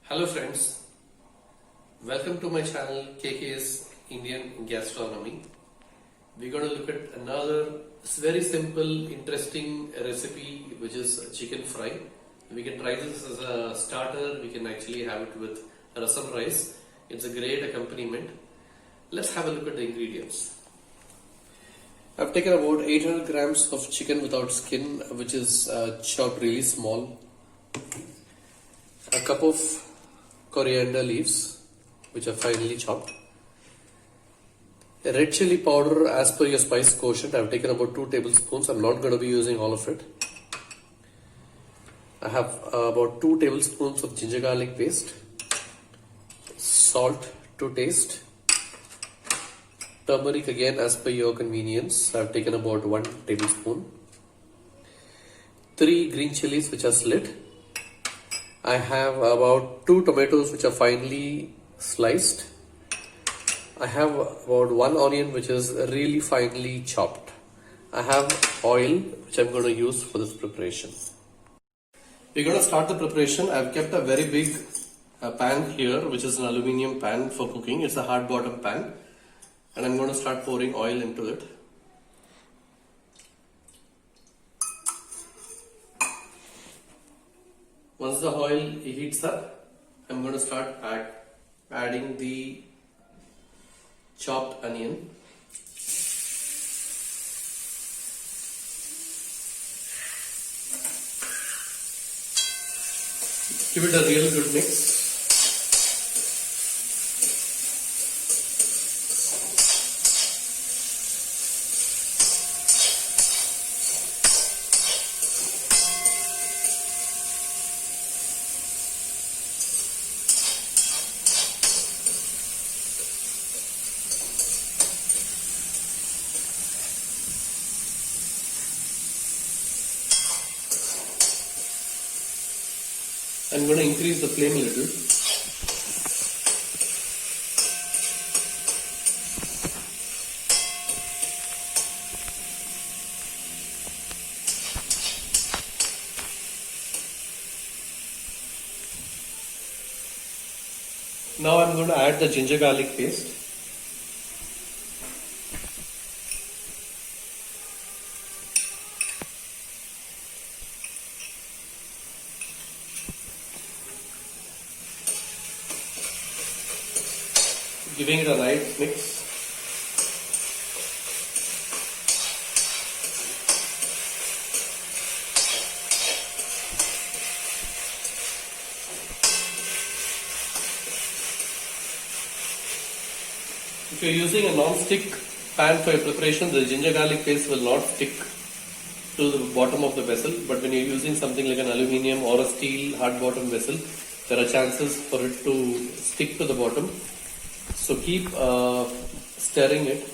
Hello friends, welcome to my channel KK's Indian Gastronomy. We're going to look at another very simple, interesting recipe which is chicken fry. We can try this as a starter, we can actually have it with rasam rice. It's a great accompaniment. Let's have a look at the ingredients. I've taken about 800 grams of chicken without skin, which is chopped really small. A cup of coriander leaves, which are finely chopped. A red chili powder as per your spice quotient. I've taken about 2 tablespoons. I'm not going to be using all of it. I have about 2 tablespoons of ginger garlic paste. Salt to taste. Turmeric again as per your convenience. I've taken about 1 tablespoon. 3 green chilies which are slit. I have about 2 tomatoes which are finely sliced. I have about 1 onion which is really finely chopped. I have oil which I'm going to use for this preparation. We're going to start the preparation. I've kept a very big pan here, which is an aluminium pan for cooking. It's a hard bottom pan. And I'm going to start pouring oil into it. Once the oil heats up, I'm going to start adding the chopped onion. Give it a real good mix. I'm going to increase the flame a little. Now I'm going to add the ginger garlic paste. Giving it a right mix. If you're using a non-stick pan for your preparation, the ginger garlic paste will not stick to the bottom of the vessel. But when you're using something like an aluminium or a steel hard bottom vessel, there are chances for it to stick to the bottom. So keep stirring it.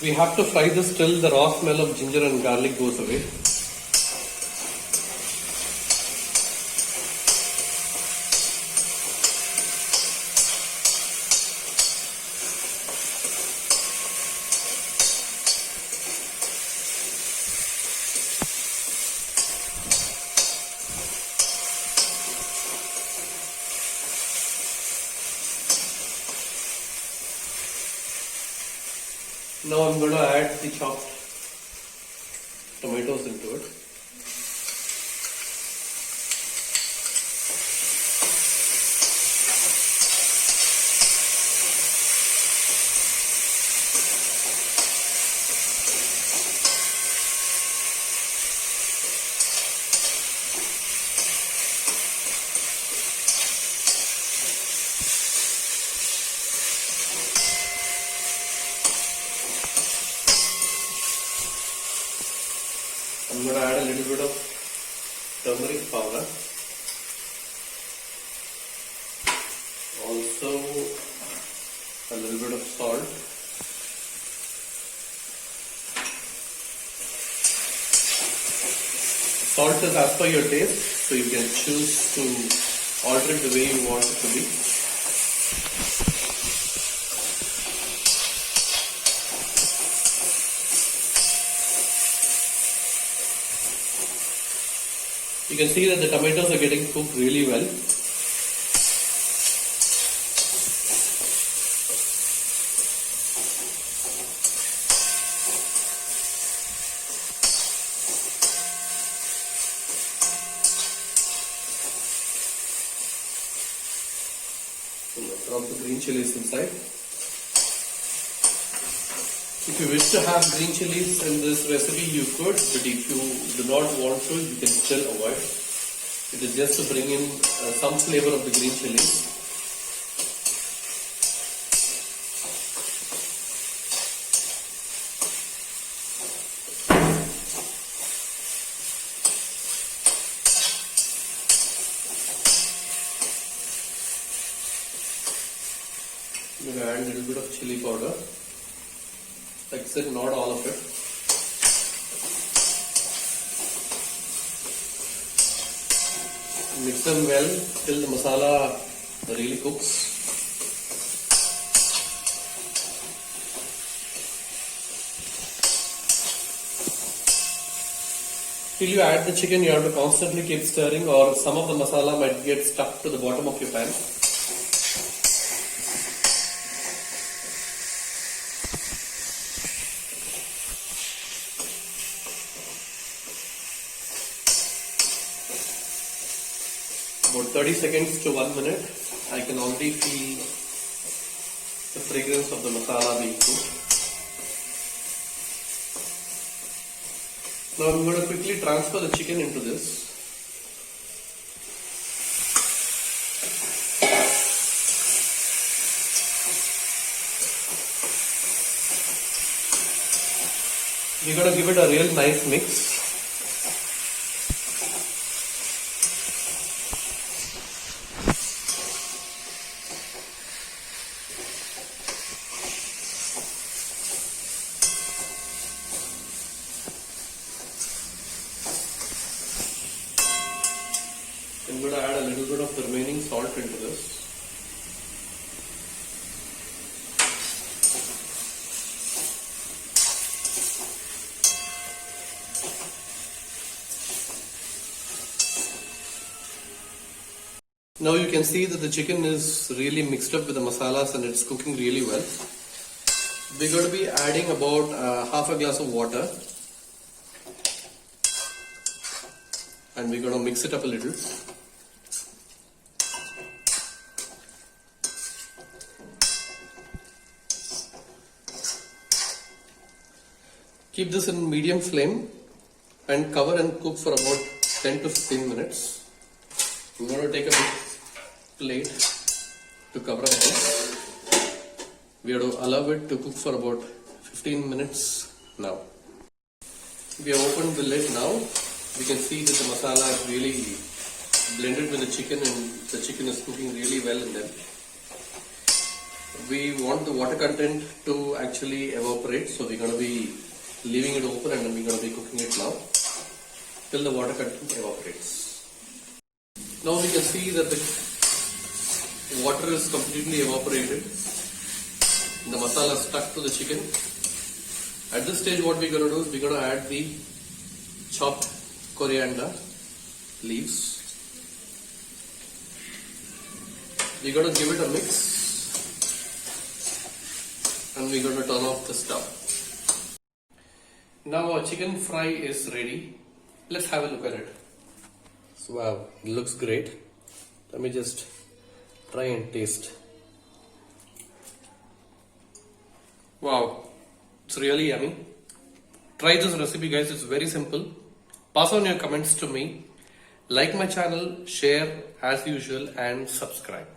We have to fry this till the raw smell of ginger and garlic goes away. Now I'm going to add the chopped tomatoes into it. I'm going to add a little bit of turmeric powder. Also a little bit of salt. Salt is as per your taste, so you can choose to alter it the way you want it to be. You can see that the tomatoes are getting cooked really well. Drop the green chilies inside. If you wish to have green chilies in this recipe, you could, but if you do not want to, you can still avoid. It is just to bring in some flavor of the green chilies. I'm going to add a little bit of chili powder. Like I said, not all of it. Mix them well till the masala really cooks. Till you add the chicken, you have to constantly keep stirring, or some of the masala might get stuck to the bottom of your pan. About 30 seconds to 1 minute, I can already feel the fragrance of the masala being cooked. Now I'm going to quickly transfer the chicken into this. We're going to give it a real nice mix. I'm going to add a little bit of the remaining salt into this. Now you can see that the chicken is really mixed up with the masalas and it's cooking really well. We're going to be adding about half a glass of water. And we're going to mix it up a little. Keep this in medium flame and cover and cook for about 10 to 15 minutes. I'm going to take a big plate to cover up this. We have to allow it to cook for about 15 minutes now. We have opened the lid now. We can see that the masala is really blended with the chicken and the chicken is cooking really well in them. We want the water content to actually evaporate, so we're going to be leaving it open and then we're going to be cooking it now till the water content evaporates. Now we can see that the water is completely evaporated. The masala is stuck to the chicken. At this stage what we're going to do is we're going to add the chopped coriander leaves. We're going to give it a mix and we're going to turn off the stove. Now our chicken fry is ready. Let's have a look at it. So wow, it looks great. Let me just try and taste. Wow, it's really yummy. Try this recipe guys, it's very simple. Pass on your comments to me. Like my channel, share as usual and subscribe.